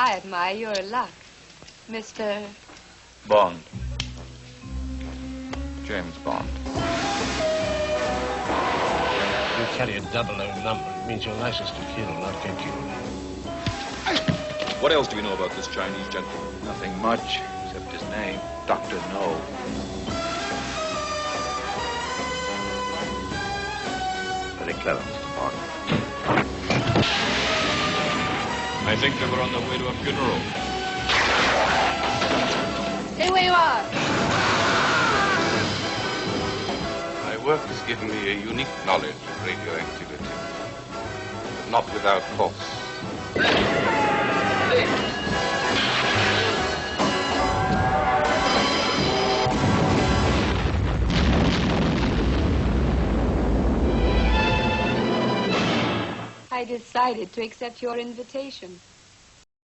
I admire your luck, Mr. Bond. James Bond. You carry a 00 number. It means you're licensed to kill, not get killed. What else do we know about this Chinese gentleman? Nothing much, except his name, Dr. No. Very clever, Mr. Bond. I think they were on their way to a funeral. Stay where you are. My work has given me a unique knowledge of radioactivity, but not without force. I decided to accept your invitation.